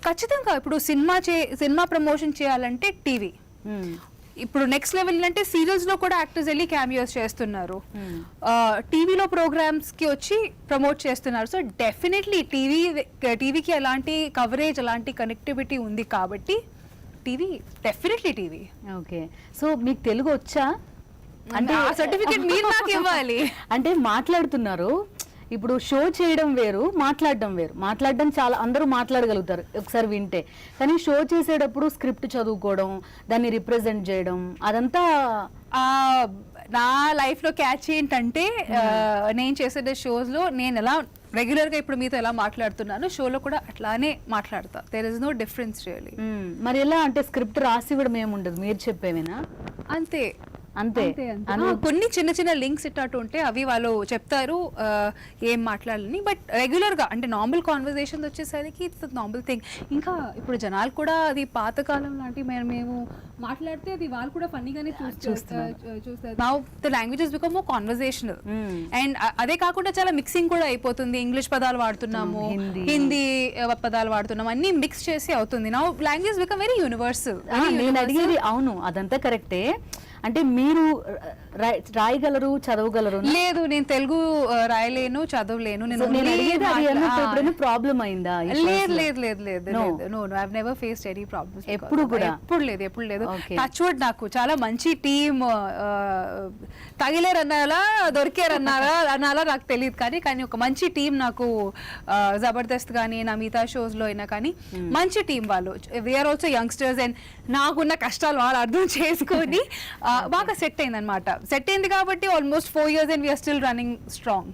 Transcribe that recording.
ఖచ్చితంగా ఇప్పుడు cinema promotion చేయాలంటే టీవీ. ఇప్పుడు నెక్స్ట్ లెవెల్ అంటే సీరియల్స్ లో కూడా యాక్టర్స్ వెళ్ళి క్యామియోస్ చేస్తున్నారు, టీవీలో ప్రోగ్రామ్స్ కి వచ్చి ప్రమోట్ చేస్తున్నారు. సో డెఫినెట్లీ టీవీకి అలాంటి కవరేజ్, అలాంటి కనెక్టివిటీ ఉంది కాబట్టి డెఫినెట్లీ టీవీ. ఓకే, సో మీకు తెలుగు వచ్చా? అంటే ఆ సర్టిఫికేట్ మీరు నాకు ఇవ్వాలి. అంటే మాట్లాడుతున్నారు, ఇప్పుడు షో చేయడం వేరు, మాట్లాడడం వేరు. మాట్లాడడం చాలా అందరూ మాట్లాడగలుగుతారు ఒకసారి వింటే, కానీ షో చేసేటప్పుడు స్క్రిప్ట్ చదువుకోవడం, దాన్ని రిప్రజెంట్ చేయడం, అదంతా నా లైఫ్ లో క్యాచ్ ఏంటంటే నేను చేసే షోస్ లో నేను ఎలా రెగ్యులర్ గా ఇప్పుడు మీతో ఎలా మాట్లాడుతున్నాను, షోలో కూడా అట్లానే మాట్లాడతా. There is no difference really. మరి ఎలా అంటే స్క్రిప్ట్ రాసి ఇవ్వడం ఏముండదు, మీరు చెప్పేవేనా? అంతే అంతే. కొన్ని చిన్న చిన్న లింక్స్ ఇట్టట్టు ఉంటే అవి వాళ్ళు చెప్తారు ఏం మాట్లాడాలని. బట్ రెగ్యులర్ గా అంటే నార్మల్ కాన్వర్సేషన్ వచ్చేసరికి ఇట్స్ నార్మల్ థింగ్. ఇంకా ఇప్పుడు జనాలు కూడా అది పాతకాలం లాంటి మేము మాట్లాడితే అది వాళ్ళు కూడా ఫన్నీగానే చూస్తారు. Now the languages become more conversational. And అదే కాకుండా చాలా మిక్సింగ్ కూడా అయిపోతుంది. ఇంగ్లీష్ పదాలు వాడుతున్నాము, హిందీ పదాలు వాడుతున్నాము, అన్ని మిక్స్ చేసి అవుతుంది. Now language become very universal. నేను అడిగేది అవును, అదంతా కరెక్టే. అంటే మీరు రాయగలరు, చదవగలరు? లేదు, నేను తెలుగు రాయలేను, చదవలేను. నేను ప్రాబ్లం అయిందా? లేదు లేదు లేదు లేదు no I have never faced any problems. ఎప్పుడు కూడా? ఎప్పుడు లేదు. టచ్ వుడ్, నాకు చాలా మంచి టీమ్ తగిలేరన్నారా అనాలా నాకు తెలియదు, కానీ ఒక మంచి టీం నాకు జబర్దస్త్ కానీ నా మిగతా షోస్ లో అయినా కానీ మంచి టీం వాళ్ళు. వీఆర్ ఆల్సో యంగ్స్టర్స్ అండ్ నాకున్న కష్టాలు వాళ్ళు అర్థం చేసుకొని బాగా సెట్ అయింది అనమాట. సెట్ అయింది కాబట్టి almost 4 years and we're still running strong.